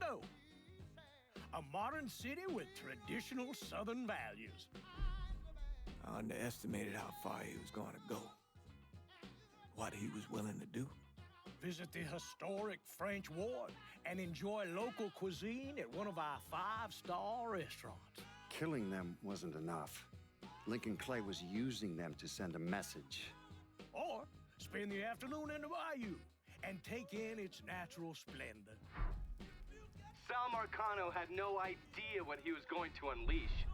Chicago. A modern city with traditional Southern values. I underestimated how far he was going to go. What he was willing to do. Visit the historic French Ward and enjoy local cuisine at one of our 5-star restaurants. Killing them wasn't enough. Lincoln Clay was using them to send a message. Or spend the afternoon in the bayou and take in its natural splendor. Sal Marcano had no idea what he was going to unleash.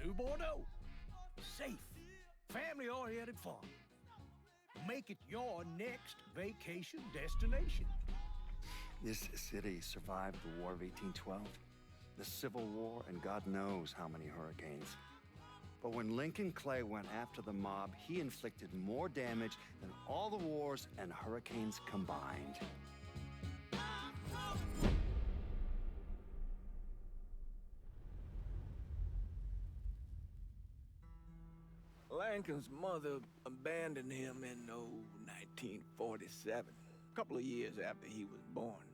New Bordeaux. Safe, family-oriented fun. Make it your next vacation destination. This city survived the War of 1812, the Civil War, and God knows how many hurricanes. But when Lincoln Clay went after the mob, he inflicted more damage than all the wars and hurricanes combined. Lincoln's mother abandoned him in 1947, a couple of years after he was born.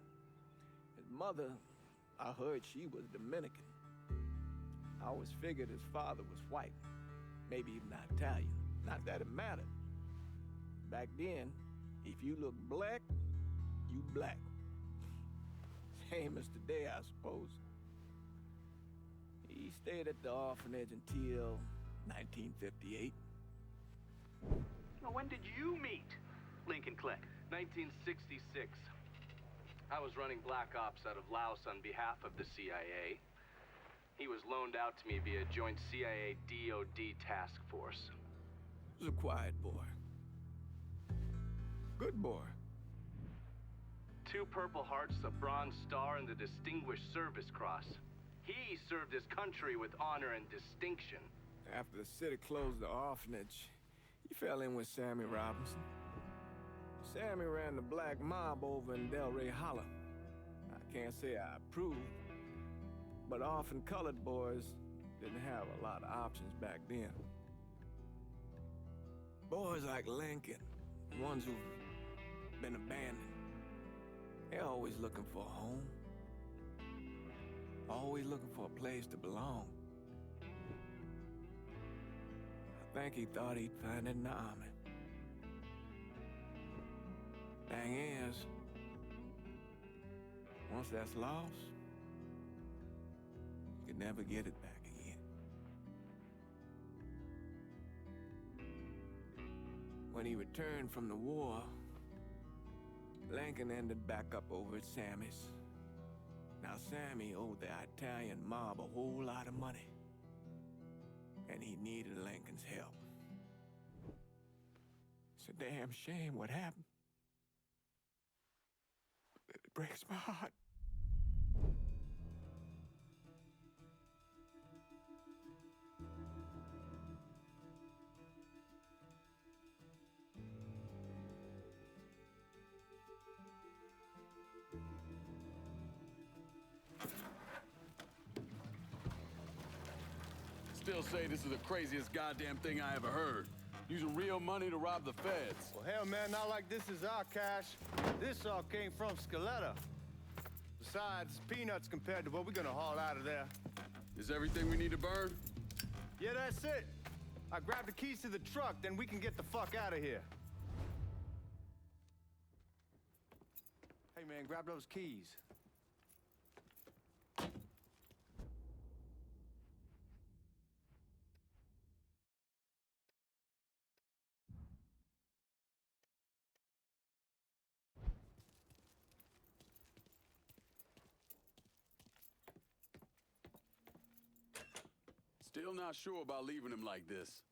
His mother, I heard she was Dominican. I always figured his father was white, maybe even Italian. Not that it mattered. Back then, if you look black, you black. Same as today, I suppose. He stayed at the orphanage until 1958. Now, when did you meet Lincoln Clay? 1966. I was running black ops out of Laos on behalf of the CIA. He was loaned out to me via joint CIA-DOD task force. He was a quiet boy. Good boy. 2 Purple Hearts, a Bronze Star, and the Distinguished Service Cross. He served his country with honor and distinction. After the city closed the orphanage, he fell in with Sammy Robinson. Sammy ran the black mob over in Delray Hollow. I can't say I approved, but orphan colored boys didn't have a lot of options back then. Boys like Lincoln, ones who've been abandoned, they're always looking for a home. Always looking for a place to belong. I think he thought he'd find it in the army. Thing is, once that's lost, you can never get it back again. When he returned from the war, Lincoln ended back up over at Sammy's. Now, Sammy owed the Italian mob a whole lot of money, and he needed Lincoln's help. It's a damn shame what happened. It breaks my heart. Still say this is the craziest goddamn thing I ever heard. Using real money to rob the feds. Well, hell, man, not like this is our cash. This all came from Scaletta. Besides, peanuts compared to what we're gonna haul out of there. Is everything we need to burn? Yeah, that's it. I grabbed the keys to the truck, then we can get the fuck out of here. Hey, man, grab those keys. Still not sure about leaving him like this.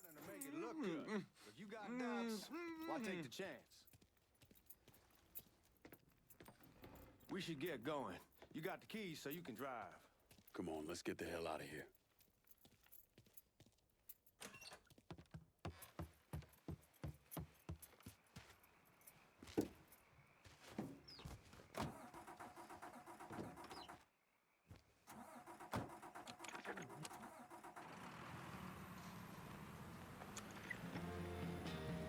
To make it look good. If you got doubts, why take the chance? We should get going. You got the keys, so you can drive. Come on, let's get the hell out of here.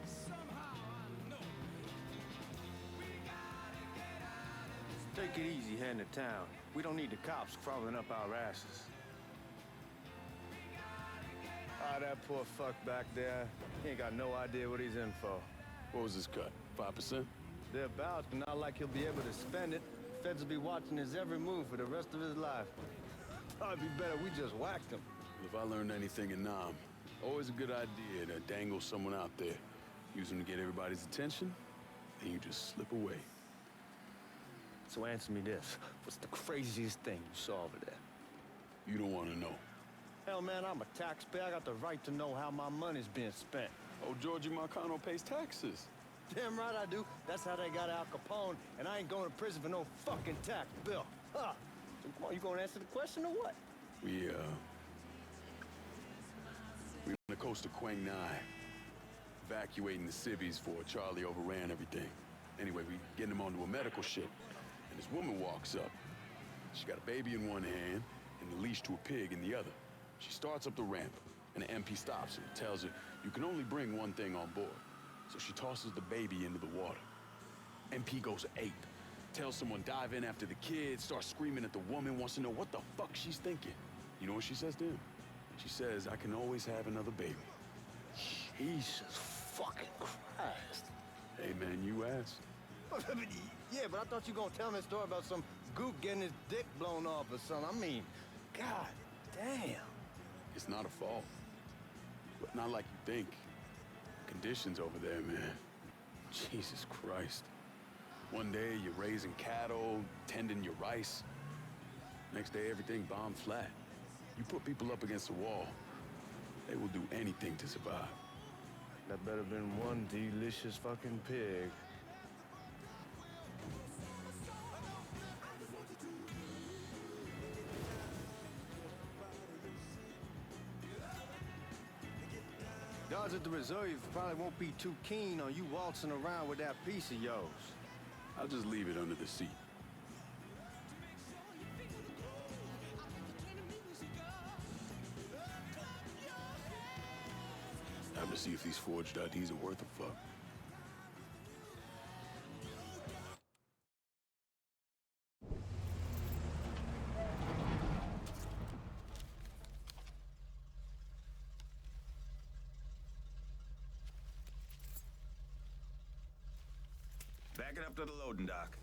Somehow I know we got Take it easy heading to town. We don't need the cops crawling up our asses. Ah, that poor fuck back there. He ain't got no idea what he's in for. What was his cut? 5%? Thereabouts, but not like he'll be able to spend it. Feds will be watching his every move for the rest of his life. Probably be better we just whacked him. If I learned anything in Nam, always a good idea to dangle someone out there. Use them to get everybody's attention, and you just slip away. So answer me this. What's the craziest thing you saw over there? You don't want to know. Hell, man, I'm a taxpayer. I got the right to know how my money's being spent. Oh, Georgie Marcano pays taxes. Damn right I do. That's how they got Al Capone, and I ain't going to prison for no fucking tax bill. Huh. So come on, you gonna answer the question or what? We on the coast of Quang Nai, evacuating the civvies for Charlie overran everything. Anyway, we getting him onto a medical ship, and this woman walks up. She got a baby in one hand and the leash to a pig in the other. She starts up the ramp, and the MP stops her and tells her, you can only bring one thing on board. So she tosses the baby into the water. MP goes ape, tells someone dive in after the kid, starts screaming at the woman, wants to know what the fuck she's thinking. You know what she says to him? She says, I can always have another baby. Jesus fucking Christ. Hey man, you asked. Yeah, but I thought you were gonna tell me a story about some gook getting his dick blown off or something. I mean, god damn. It's not a fault, but not like you think. Conditions over there, man. Jesus Christ. One day you're raising cattle, tending your rice. Next day everything bombed flat. You put people up against the wall, they will do anything to survive. That better been one delicious fucking pig. Guards at the reserve probably won't be too keen on you waltzing around with that piece of yours. I'll just leave it under the seat. Time to see if these forged IDs are worth a fuck. Back it up to the loading dock.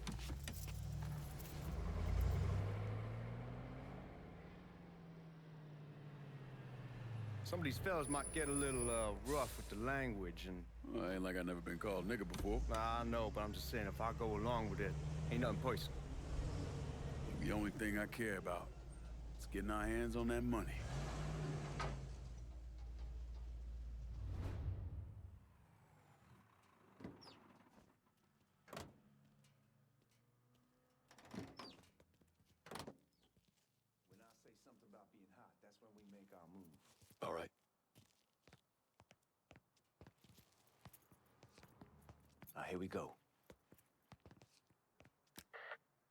Some of these fellas might get a little rough with the language and... Well, ain't like I never been called nigga before. I know, but I'm just saying if I go along with it, ain't nothing personal. The only thing I care about is getting our hands on that money. When I say something about being hot, that's when we make our move. All right. Now, here we go.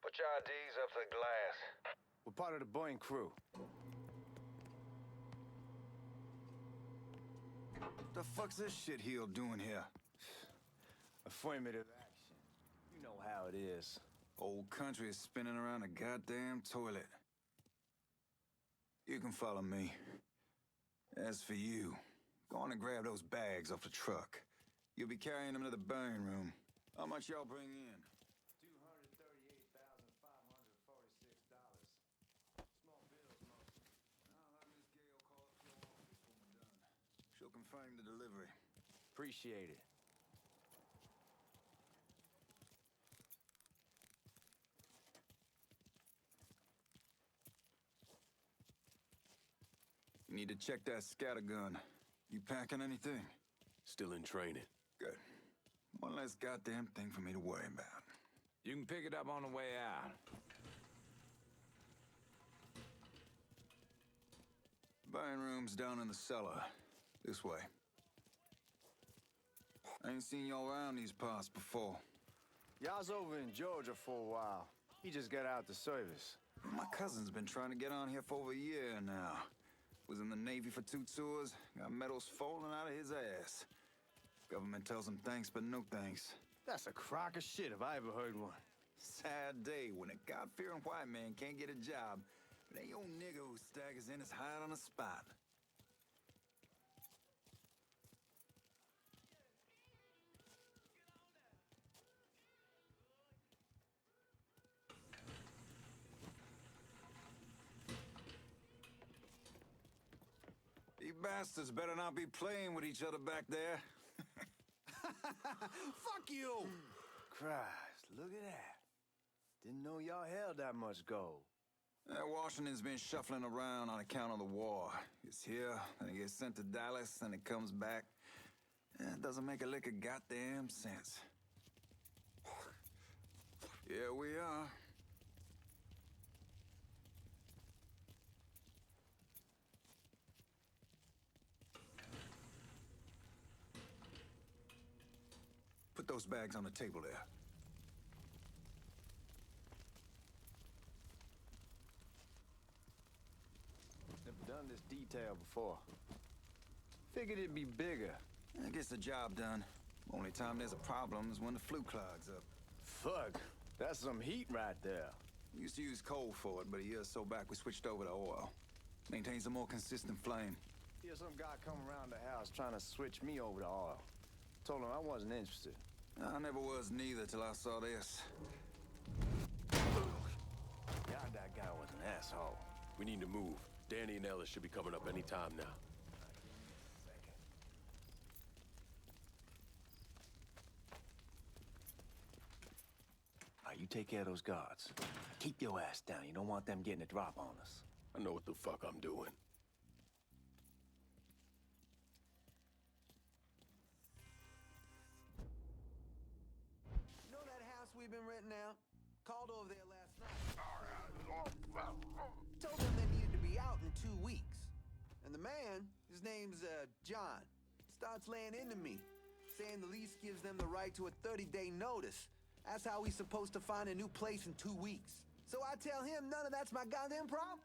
Put your IDs up to the glass. We're part of the Boeing crew. The fuck's this shitheel doing here? Affirmative action. You know how it is. Old country is spinning around a goddamn toilet. You can follow me. As for you, go on and grab those bags off the truck. You'll be carrying them to the burn room. How much y'all bring in? $238,546. Small bills, mostly. I'll have Miss Gale call up your office when we're done. She'll confirm the delivery. Appreciate it. You need to check that scatter gun. You packing anything? Still in training. Good. One less goddamn thing for me to worry about. You can pick it up on the way out. Burn room's down in the cellar. This way. I ain't seen y'all around these parts before. Y'all's over in Georgia for a while. He just got out the service. My cousin's been trying to get on here for over a year now. Was in the Navy for 2 tours, got medals falling out of his ass. Government tells him thanks, but no thanks. That's a crock of shit if I ever heard one. Sad day when a God-fearing white man can't get a job, but ain't old nigga who staggers in his hide on the spot. You bastards better not be playing with each other back there. Fuck you! Christ, look at that. Didn't know y'all held that much gold. Washington's been shuffling around on account of the war. It's here, then it gets sent to Dallas, then it comes back. It doesn't make a lick of goddamn sense. Here we are. Put those bags on the table there. Never done this detail before. Figured it'd be bigger. It gets the job done. Only time there's a problem is when the flue clogs up. Fuck, that's some heat right there. We used to use coal for it, but a year or so back we switched over to oil. Maintains a more consistent flame. Here's some guy come around the house trying to switch me over to oil. Told him I wasn't interested. I never was neither till I saw this. God, that guy was an asshole. We need to move. Danny and Ellis should be coming up any time now. All right, you take care of those guards. Keep your ass down. You don't want them getting a drop on us. I know what the fuck I'm doing. You know that house we've been renting out? Called over there last night. Told them they needed to be out in 2 weeks. And the man, his name's John, starts laying into me, saying the lease gives them the right to a 30-day notice. That's how he's supposed to find a new place in 2 weeks. So I tell him none of that's my goddamn problem.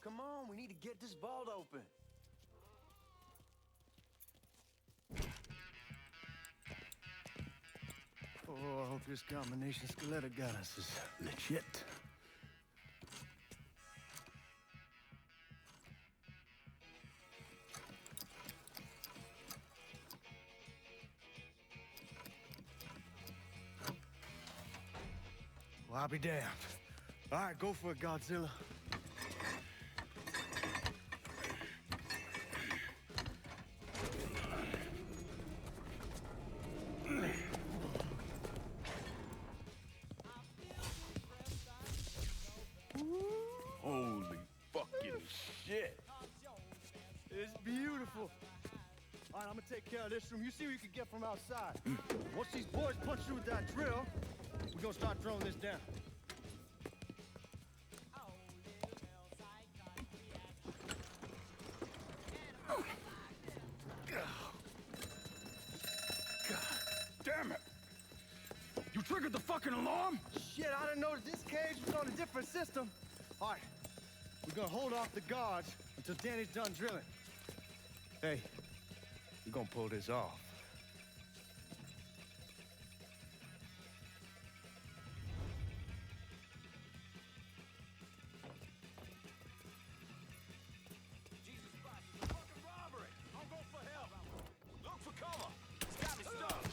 Come on, we need to get this vault open. Oh, I hope this combination Scaletta got us is legit. Well, I'll be damned. All right, go for it, Godzilla. Holy fucking shit. It's beautiful. All right, I'm gonna take care of this room. You see what you can get from outside. Once these boys punch through with that drill, we're gonna start throwing this down. Damn it! You triggered the fucking alarm? Shit, I didn't know that this cage was on a different system. All right, we're gonna hold off the guards until Danny's done drilling. Hey, we're gonna pull this off. Jesus Christ, it's a fucking robbery! I'll go for help! Look for cover! It's got me stuck!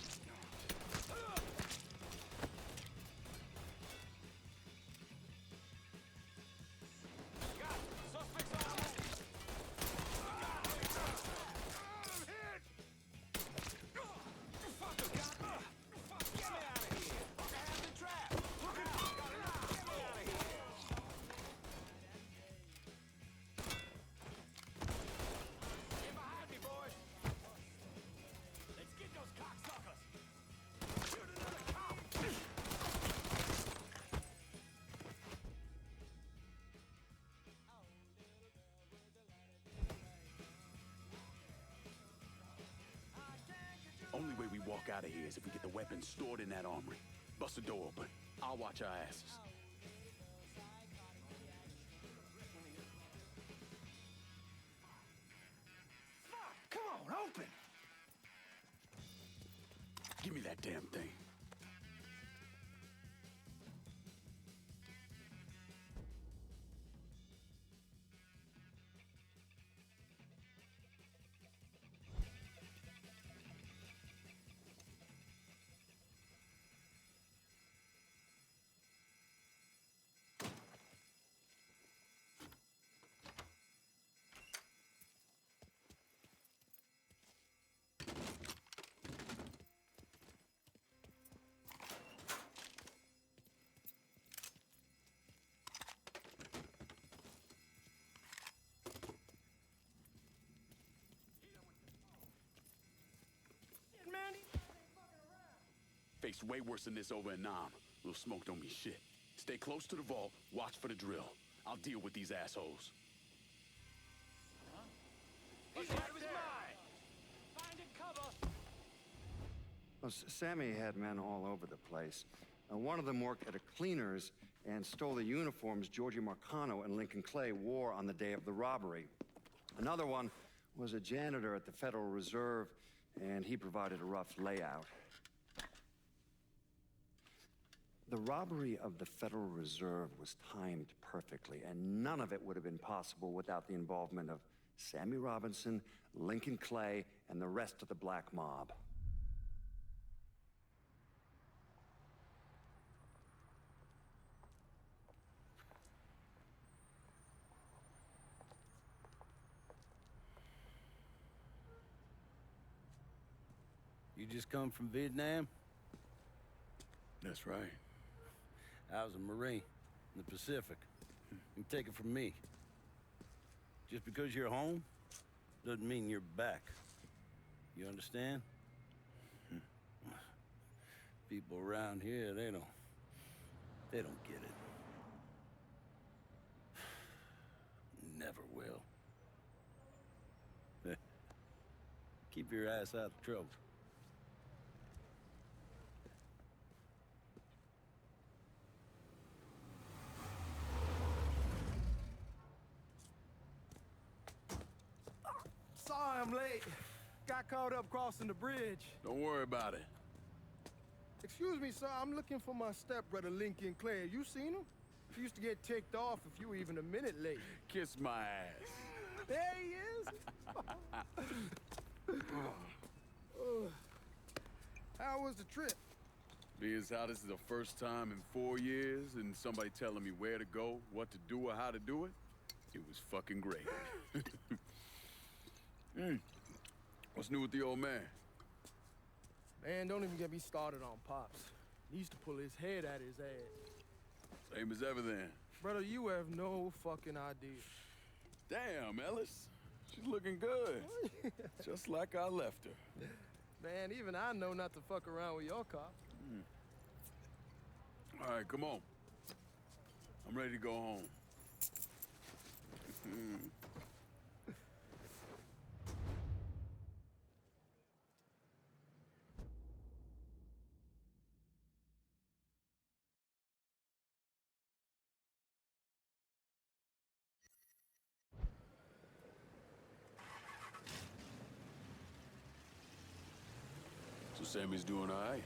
Got it! Suspects on the move! Fucker got me! Get me out of here! Fucker has the trap! Look out! Get me out of here! Get behind me, boys! Let's get those cocksuckers! Shoot another cop! Only way we walk out of here is if we get the weapons stored in that armory. Bust the door open. I'll watch our asses. open! Give me that damn thing. Faced way worse than this over in Nam. Little smoke don't mean shit. Stay close to the vault, watch for the drill. I'll deal with these assholes. He's out of his mind! Finding cover! Well, Sammy had men all over the place. One of them worked at a cleaner's and stole the uniforms Georgie Marcano and Lincoln Clay wore on the day of the robbery. Another one was a janitor at the Federal Reserve, and he provided a rough layout. The robbery of the Federal Reserve was timed perfectly, and none of it would have been possible without the involvement of Sammy Robinson, Lincoln Clay, and the rest of the black mob. You just come from Vietnam? That's right. I was a Marine in the Pacific. You take it from me. Just because you're home doesn't mean you're back. You understand? People around here, they don't get it. Never will. Keep your ass out of trouble. Sorry I'm late. Got caught up crossing the bridge. Don't worry about it. Excuse me, sir. I'm looking for my stepbrother, Lincoln Clay. Have you seen him? He used to get ticked off if you were even a minute late. Kiss my ass. There he is. How was the trip? Being as how this is the first time in 4 years and somebody telling me where to go, what to do, or how to do it, it was fucking great. What's new with the old man? Man, don't even get me started on Pops. He used to pull his head out his ass. Same as ever then. Brother, you have no fucking idea. Damn, Ellis. She's looking good. Just like I left her. Man, even I know not to fuck around with your cop. All right, come on. I'm ready to go home. So Sammy's doing all right?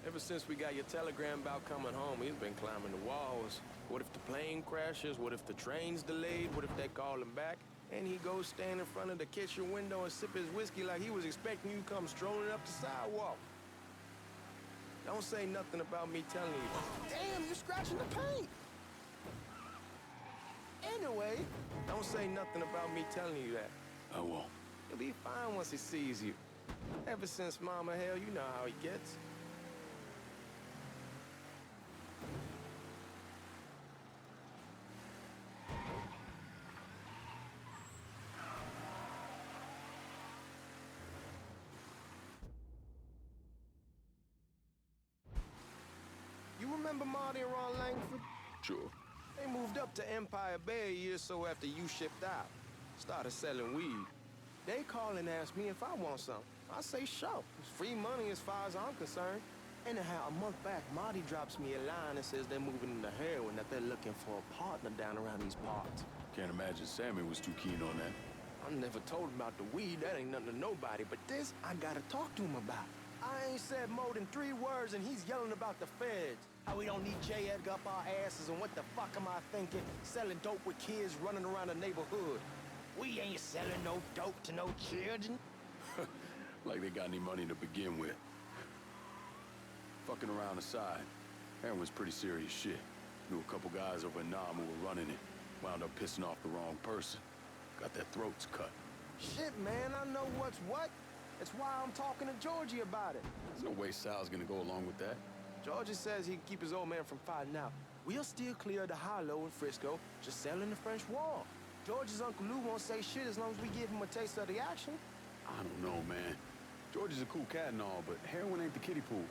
Ever since we got your telegram about coming home, he's been climbing the walls. What if the plane crashes? What if the train's delayed? What if they call him back? And he goes stand in front of the kitchen window and sip his whiskey like he was expecting you to come strolling up the sidewalk. Don't say nothing about me telling you. Damn, you're scratching the paint. Anyway, don't say nothing about me telling you that. I won't. He'll be fine once he sees you. Ever since Mama Hell, you know how he gets. You remember Marty and Ron Langford? Sure. They moved up to Empire Bay a year or so after you shipped out. Started selling weed. They call and ask me if I want some. I say sure. It's free money as far as I'm concerned. Anyhow, a month back, Marty drops me a line and says they're moving into heroin, that they're looking for a partner down around these parts. Can't imagine Sammy was too keen on that. I never told him about the weed. That ain't nothing to nobody. But this, I gotta talk to him about. I ain't said more than 3 words, and he's yelling about the feds. How we don't need J. Edgar up our asses, and what the fuck am I thinking? Selling dope with kids running around the neighborhood. We ain't selling no dope to no children. Like they got any money to begin with. Fucking around aside, heroin's pretty serious shit. Knew a couple guys over in Nam who were running it. Wound up pissing off the wrong person. Got their throats cut. Shit, man, I know what's what. That's why I'm talking to Georgie about it. There's no way Sal's gonna go along with that. Georgie says he can keep his old man from fighting out. We'll still clear the high-low in Frisco, just selling the French Wall. George's Uncle Lou won't say shit as long as we give him a taste of the action. I don't know, man. George is a cool cat and all, but heroin ain't the kiddie pool.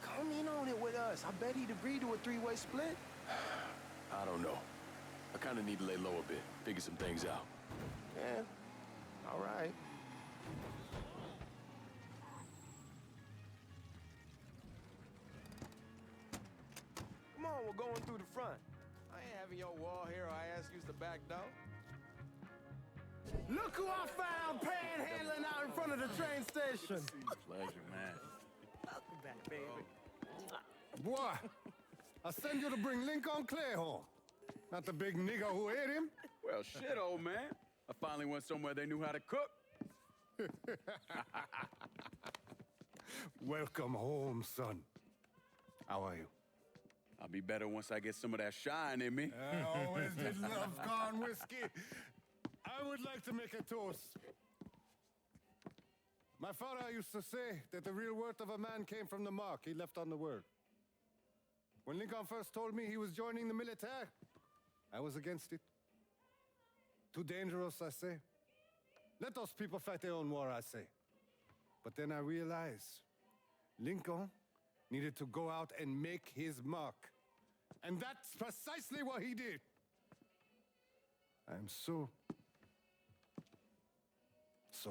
Come in on it with us. I bet he'd agree to a 3-way split. I don't know. I kind of need to lay low a bit, figure some things out. Yeah, all right. Come on, we're going through the front. I ain't having your wall here or I ask you the back door. Look who I found panhandling out in front of the train station. Pleasure, man. Welcome back, baby. Boy, I send you to bring Lincoln Clay home. Not the big nigger who ate him. Well, shit, old man. I finally went somewhere they knew how to cook. Welcome home, son. How are you? I'll be better once I get some of that shine in me. I always did love corn whiskey. I would like to make a toast. My father used to say that the real worth of a man came from the mark he left on the world. When Lincoln first told me he was joining the military, I was against it. Too dangerous, I say. Let those people fight their own war, I say. But then I realized Lincoln needed to go out and make his mark. And that's precisely what he did. I'm so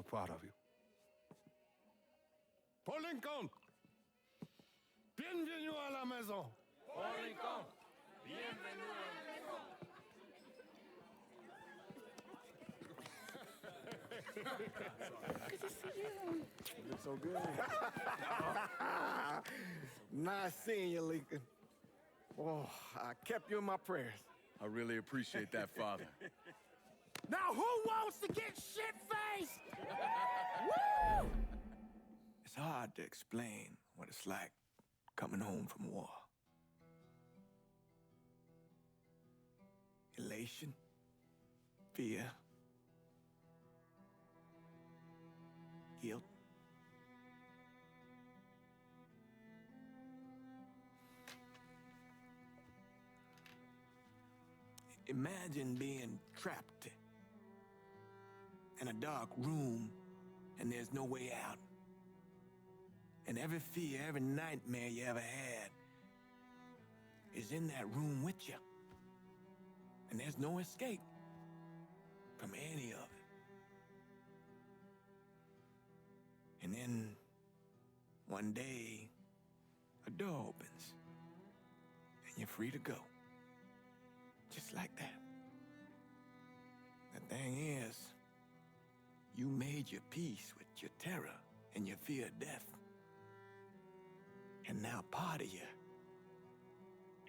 proud of you. Paul Lincoln! Bienvenue à la maison! Paul Lincoln, bienvenue à la maison. You look so good. Nice seeing you, Lincoln. Oh, I kept you in my prayers. I really appreciate that, Father. Now who wants to get shit-faced? Woo! It's hard to explain what it's like coming home from war. Elation, fear, guilt. Imagine being trapped in a dark room and there's no way out. And every fear, every nightmare you ever had is in that room with you. And there's no escape from any of it. And then one day, a door opens and you're free to go. Just like that. The thing is, you made your peace with your terror and your fear of death. And now part of you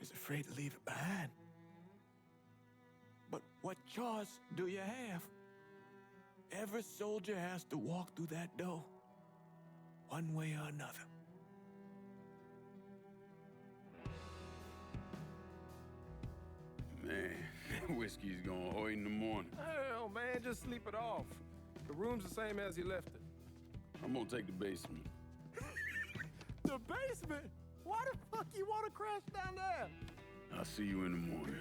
is afraid to leave it behind. But what choice do you have? Every soldier has to walk through that door, one way or another. Man, whiskey's gonna hoy in the morning. Hell, man, just sleep it off. The room's the same as you left it. I'm gonna take the basement. The basement? Why the fuck you want to crash down there? I'll see you in the morning.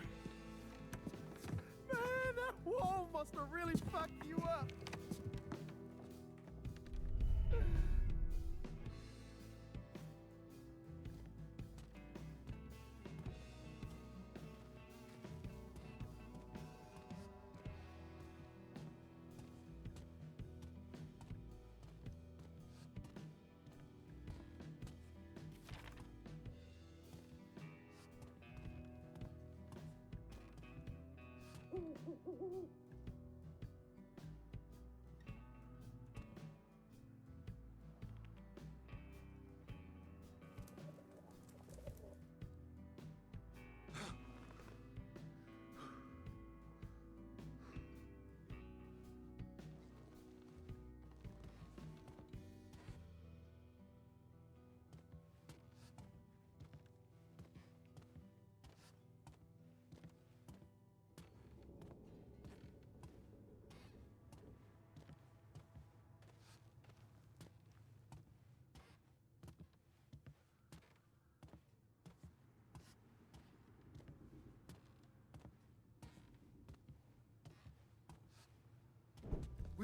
Man, that wall must have really fucked you up.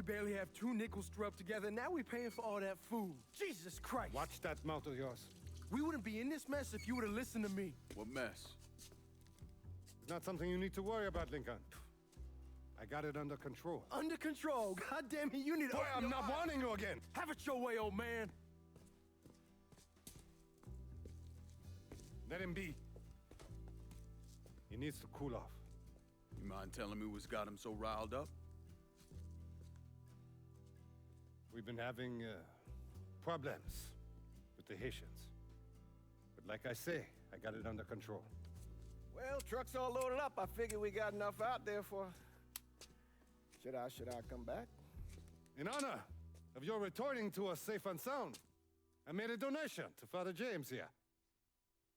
barely have 2 nickels to rub together, and now we're paying for all that food. Jesus Christ. Watch that mouth of yours. We wouldn't be in this mess if you would have listened to me. What mess? It's not something you need to worry about, Lincoln. I got it under control. Under control. God damn it, you need to. Boy, I'm not warning you again. Have it your way, old man. Let him be. He needs to cool off. You mind telling me what's got him so riled up? We've been having problems with the Haitians. But like I say, I got it under control. Well, truck's all loaded up. I figure we got enough out there for... Should I come back? In honor of your returning to us safe and sound, I made a donation to Father James here.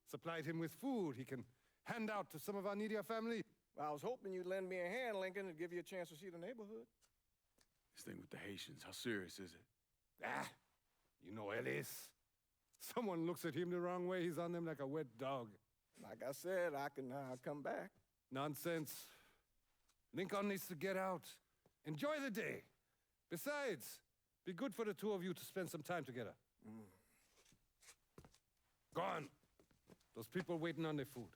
Supplied him with food he can hand out to some of our needier family. Well, I was hoping you'd lend me a hand, Lincoln, and give you a chance to see the neighborhood. This thing with the Haitians, how serious is it? Ah, you know Ellis. Someone looks at him the wrong way, he's on them like a wet dog. Like I said, I can come back. Nonsense. Lincoln needs to get out. Enjoy the day. Besides, be good for the two of you to spend some time together. Go on. Those people waiting on their food.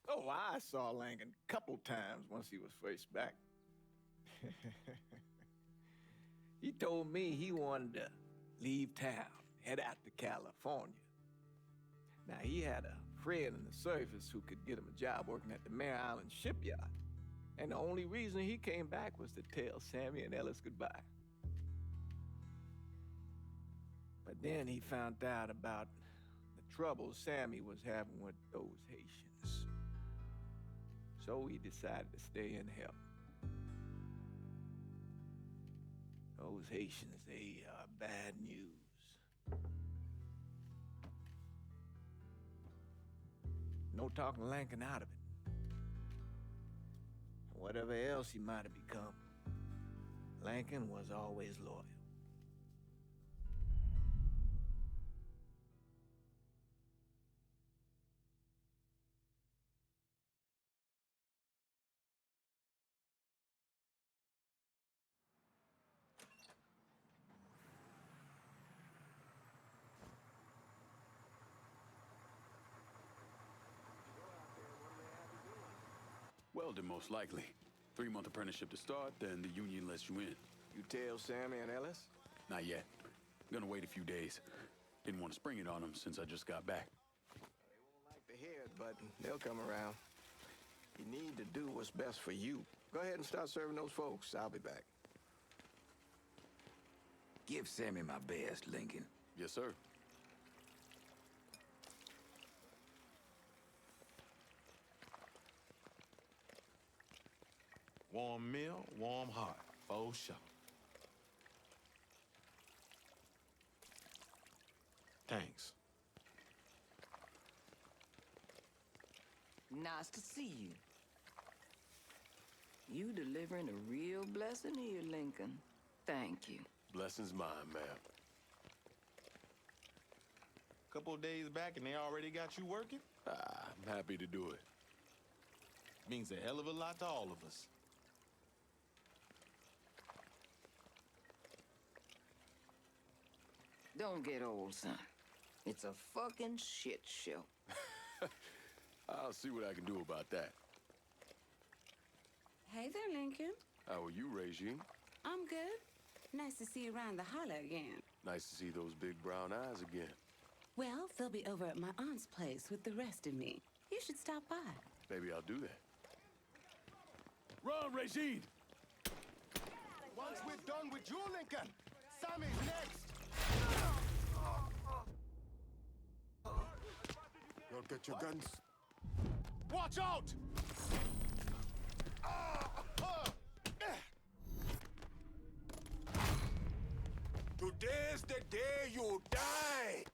Oh, I saw Lincoln a couple times once he was first back. He told me he wanted to leave town, head out to California. Now, he had a friend in the service who could get him a job working at the Mare Island shipyard. And the only reason he came back was to tell Sammy and Ellis goodbye. But then he found out about the trouble Sammy was having with those Haitians. So he decided to stay and help. Those Haitians, they are bad news. No talking Lincoln out of it. Whatever else he might have become, Lincoln was always loyal. Welding, most likely. 3-month apprenticeship to start, then the union lets you in. You tell Sammy and Ellis? Not yet. Gonna wait a few days. Didn't want to spring it on them since I just got back. They won't like to hear it, but they'll come around. You need to do what's best for you. Go ahead and start serving those folks. I'll be back. Give Sammy my best, Lincoln. Yes, sir. Warm meal, warm heart, for sure. Thanks. Nice to see you. You delivering a real blessing here, Lincoln. Thank you. Blessings mine, ma'am. Couple of days back and they already got you working? I'm happy to do it. Means a hell of a lot to all of us. Don't get old, son. It's a fucking shit show. I'll see what I can do about that. Hey there, Lincoln. How are you, Regine? I'm good. Nice to see you around the holler again. Nice to see those big brown eyes again. Well, they'll be over at my aunt's place with the rest of me. You should stop by. Maybe I'll do that. Run, Regine! Once we're done with you, Lincoln, Sammy's next! You'll get your guns. Watch out! Today's the day you die!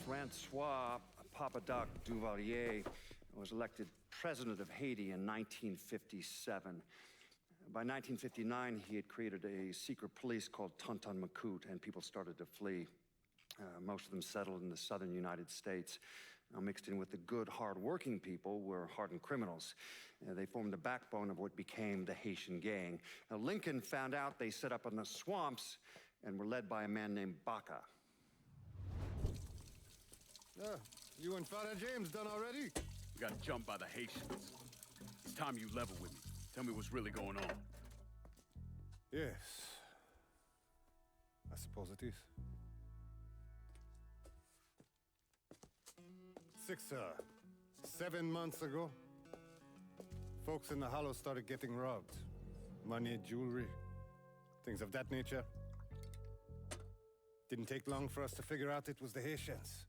Francois Papadoc Duvalier was elected president of Haiti in 1957. By 1959, he had created a secret police called Tonton Macoute, and people started to flee. Most of them settled in the southern United States. Now, mixed in with the good, hard-working people were hardened criminals. They formed the backbone of what became the Haitian Gang. Now, Lincoln found out they set up in the swamps and were led by a man named Baca. You and Father James done already? We got jumped by the Haitians. It's time you level with me. Tell me what's really going on. Yes. I suppose it is. 7 months ago, folks in the Hollow started getting robbed. Money, jewelry, things of that nature. Didn't take long for us to figure out it was the Haitians.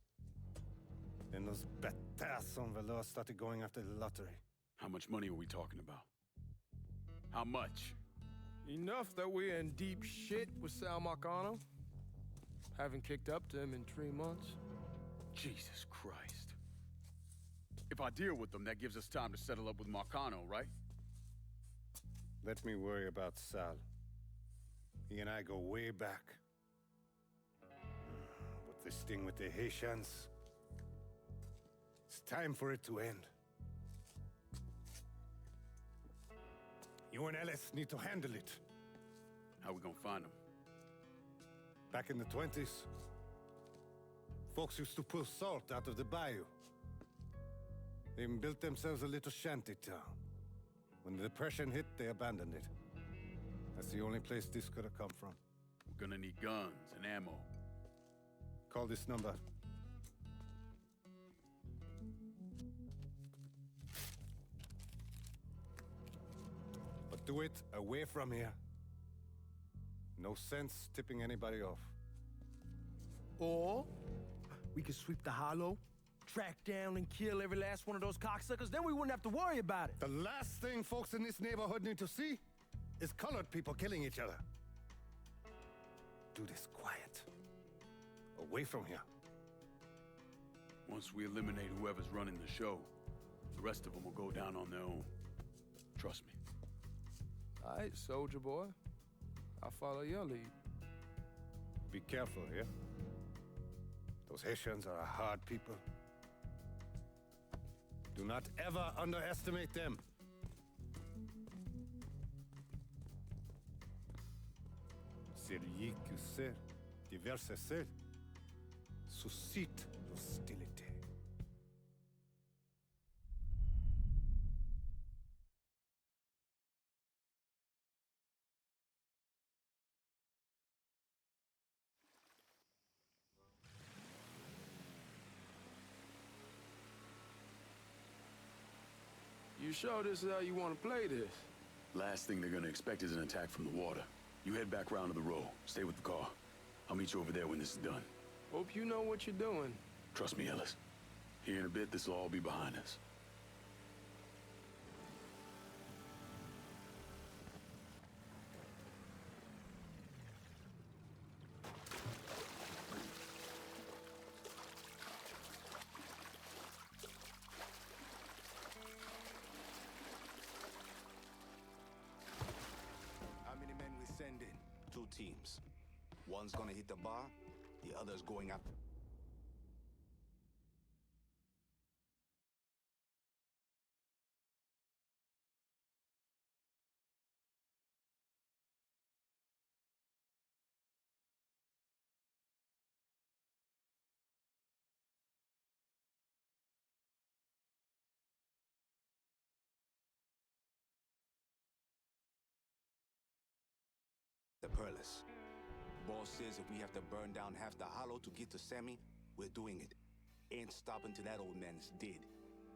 Then those bâtards en velours started going after the lottery. How much money are we talking about? How much? Enough that we're in deep shit with Sal Marcano. Haven't kicked up to him in 3 months. Jesus Christ. If I deal with them, that gives us time to settle up with Marcano, right? Let me worry about Sal. He and I go way back. But this thing with the Haitians, it's time for it to end. You and Ellis need to handle it. How we gonna find them? Back in the 20s, folks used to pull salt out of the bayou. They even built themselves a little shanty town. When the Depression hit, they abandoned it. That's the only place this could have come from. We're gonna need guns and ammo. Call this number. But do it away from here. No sense tipping anybody off. Or we could sweep the Hollow, track down and kill every last one of those cocksuckers, then we wouldn't have to worry about it. The last thing folks in this neighborhood need to see is colored people killing each other. Do this quiet. Away from here. Once we eliminate whoever's running the show, the rest of them will go down on their own. Trust me. All right, soldier boy. I'll follow your lead. Be careful, yeah? Those Haitians are a hard people. Do not ever underestimate them. Celui qui sait diverser suscite l'hostilité. You sure this is how you want to play this? Last thing they're gonna expect is an attack from the water. You head back round to the row. Stay with the car. I'll meet you over there when this is done. Hope you know what you're doing. Trust me, Ellis. Here in a bit, this'll all be behind us. How many men we send in? 2 teams. One's gonna hit the bar, the other's going up. The Perlis. Boss says if we have to burn down half the Hollow to get to Sammy, we're doing it. Ain't stopping till that old man's dead.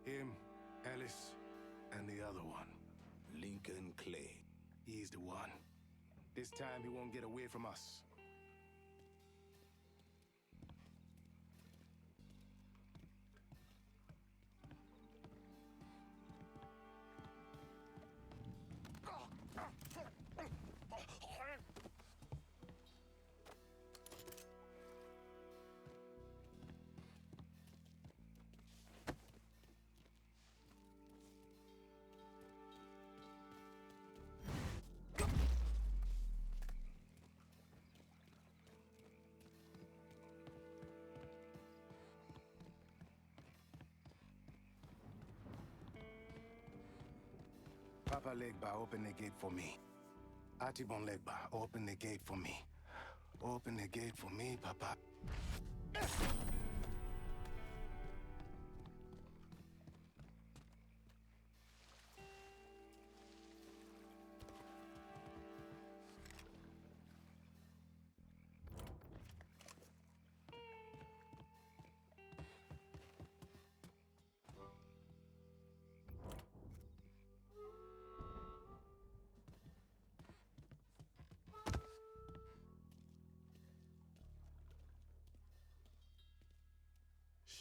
Him, Ellis, and the other one. Lincoln Clay. He's the one. This time he won't get away from us. Papa Legba, open the gate for me. Atibon Legba, open the gate for me. Open the gate for me, Papa.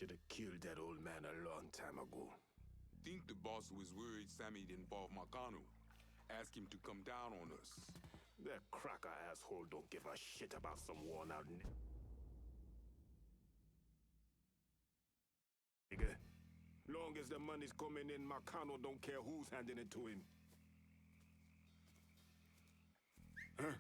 Should have killed that old man a long time ago. Think the boss was worried Sammy didn't involve Marcano. Ask him to come down on us. That cracker asshole don't give a shit about some worn out nigga. Long as the money's coming in, Marcano don't care who's handing it to him. Huh?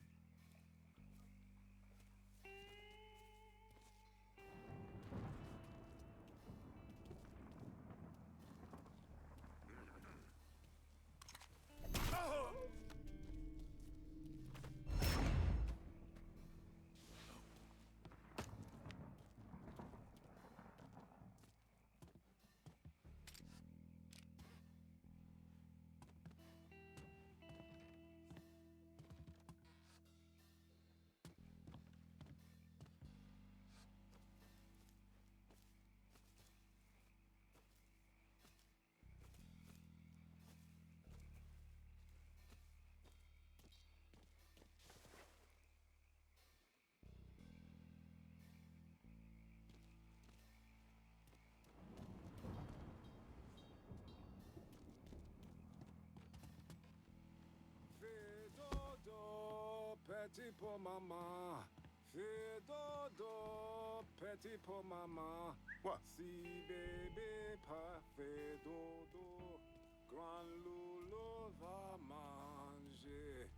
Petit pour maman. Fais dodo, petit pour maman. What? Si bébé pas fait dodo, grand loulou va manger.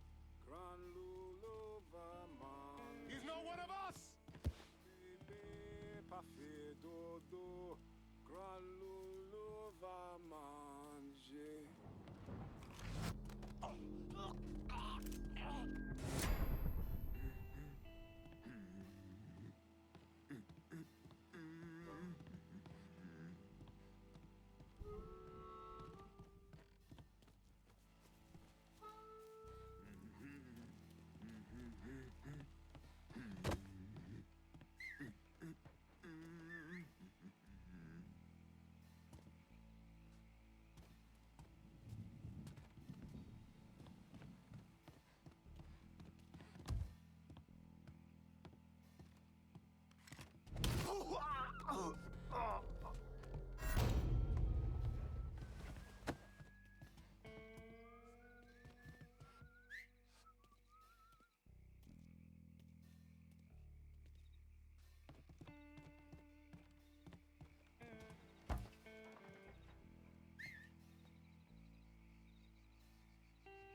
Grand loulou va manger. He's not one of us! Bébé pas fait dodo, grand loulou va manger.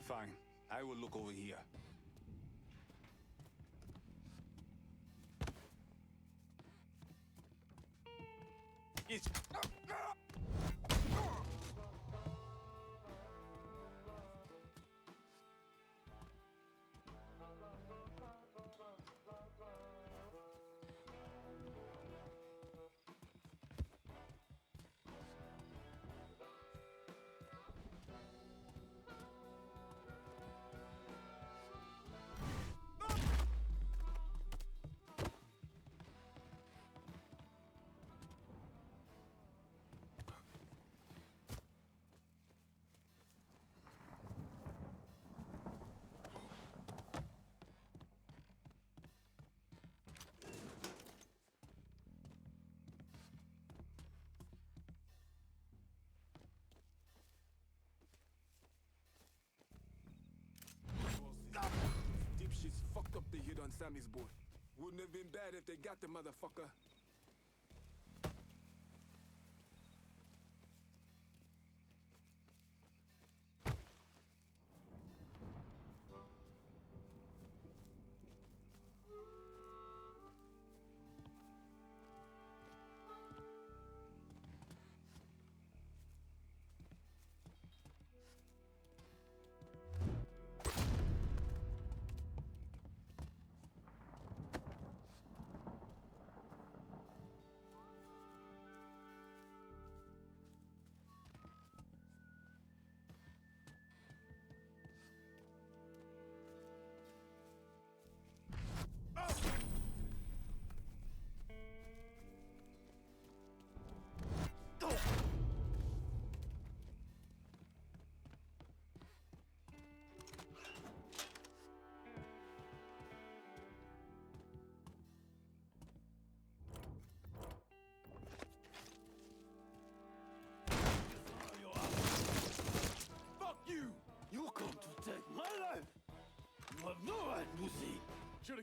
Fine. I will look over here. It's... Dipshits fucked up the hit on Sammy's boat. Wouldn't have been bad if they got the motherfucker.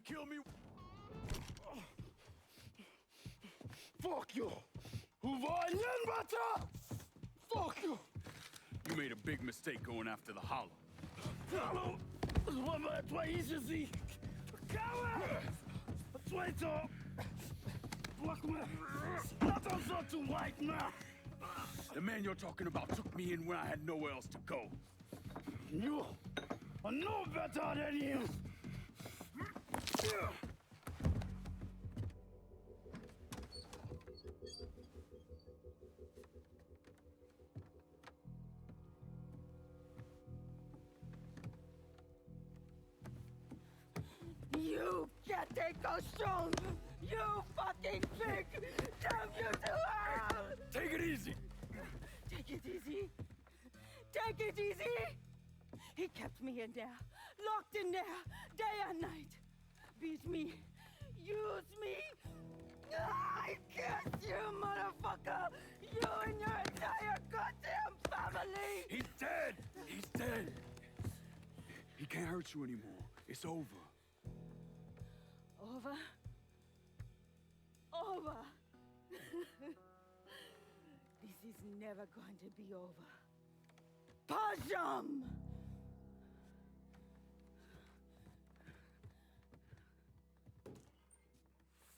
kill me? Fuck you! Who var igen, bata? Fuck you! You made a big mistake going after the Hollow. Hallo! Vad var det var isensig? Kawa! Traitor! Fuck me! Not also to white man! The man you're talking about took me in when I had nowhere else to go. You are no better than him! You can't take us strong! You fucking pig! Damn you to hell! Take it easy! Take it easy! Take it easy! He kept me in there, locked in there, day and night. Beat me, use me. I curse you, motherfucker! You and your entire goddamn family! He's dead! He's dead! He can't hurt you anymore. It's over. Over? Over! This is never going to be over. Pajam!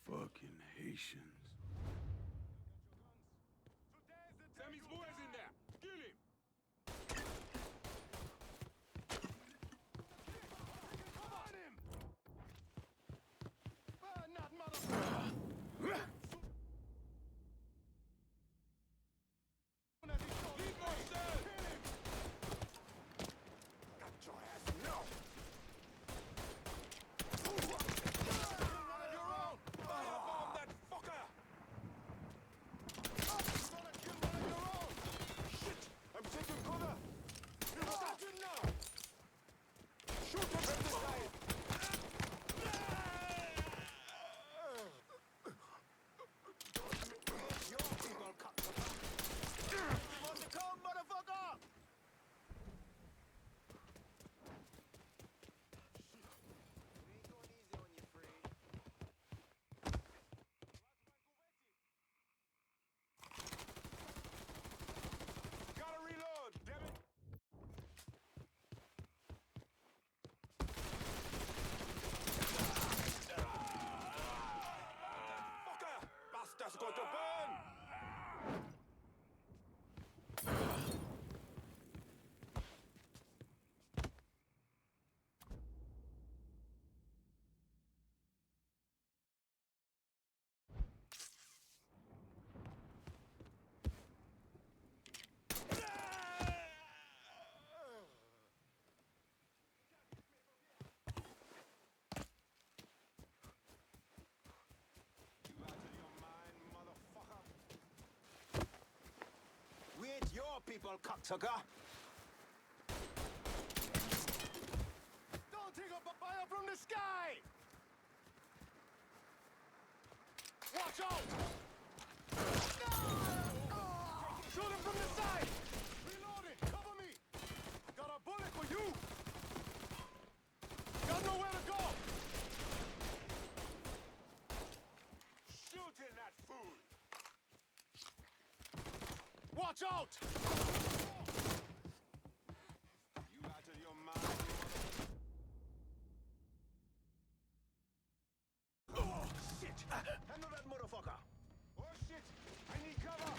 Fucking Haitians. Sammy's boys in there. Kill him. That's going to burn! We ain't your people, cocksucker! Don't take up a fire from the sky! Watch out! Shoot him from the side! Reloading! Cover me! Got a bullet for you! Got nowhere to go! Shooting that fool! Watch out! You out of your mind, Oh, shit! Handle that motherfucker! Oh shit! I need cover!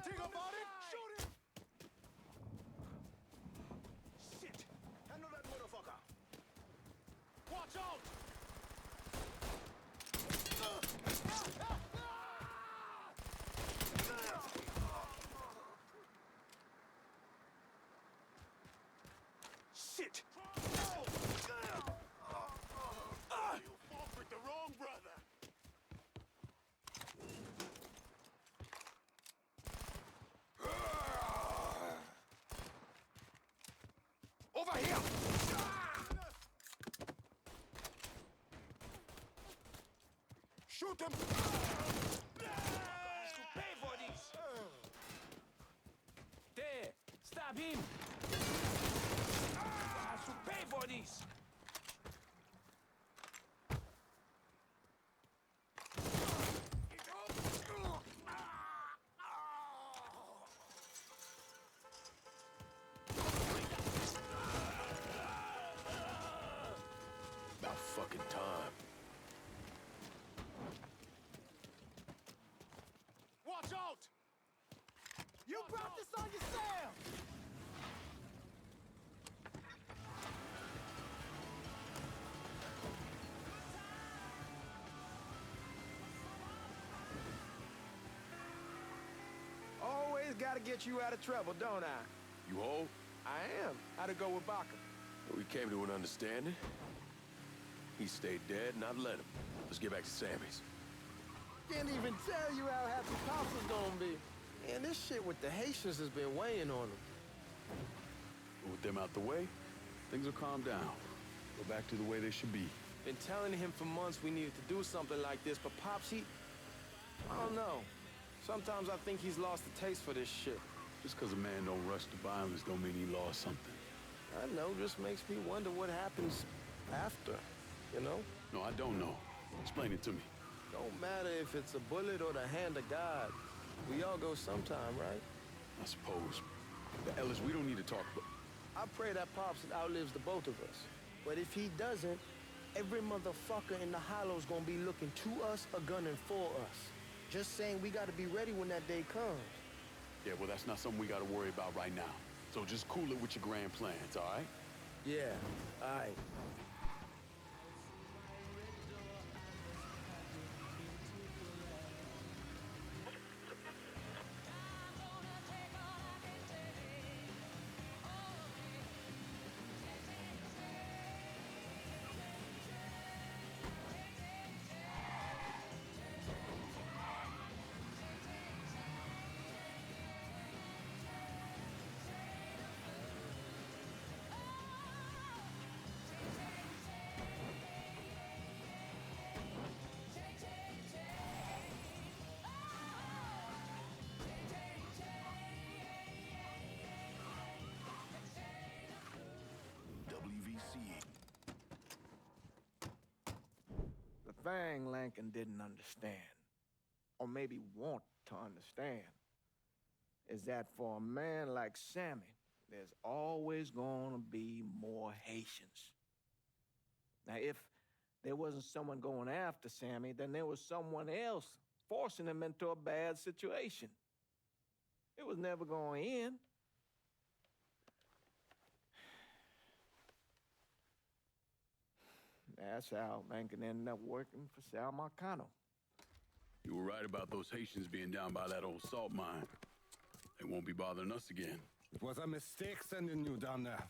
think about it? Shoot him! Shit! Handle that motherfucker! Watch out! Shit! You fought with the wrong brother! Over here! Shoot him! Has to pay for this. There, stop him. Has to pay for this. About fucking time. Watch out! You brought this on yourself! Always gotta get you out of trouble, don't I? You hold? I am. How'd it go with Baca? We came to an understanding. He stayed dead, and I'd let him. Let's get back to Sammy's. Can't even tell you how happy Pops is gonna be. And this shit with the Haitians has been weighing on him. With them out the way, things will calm down. Go back to the way they should be. Been telling him for months we needed to do something like this, but Pops, I don't know. Sometimes I think he's lost the taste for this shit. Just because a man don't rush to violence don't mean he lost something. I know, just makes me wonder what happens after, you know? No, I don't know. Explain it to me. Don't matter if it's a bullet or the hand of God. We all go sometime, right? I suppose. But Ellis, we don't need to talk, but... I pray that Pops outlives the both of us. But if he doesn't, every motherfucker in the hollow's gonna be looking to us or gunning for us. Just saying we gotta be ready when that day comes. Yeah, well, that's not something we gotta worry about right now. So just cool it with your grand plans, all right? Yeah, all right. The thing Lincoln didn't understand, or maybe want to understand, is that for a man like Sammy, there's always gonna be more Haitians. Now, if there wasn't someone going after Sammy, then there was someone else forcing him into a bad situation. It was never gonna end. That's how Lincoln ended up working for Sal Marcano. You were right about those Haitians being down by that old salt mine. They won't be bothering us again. It was a mistake sending you down there.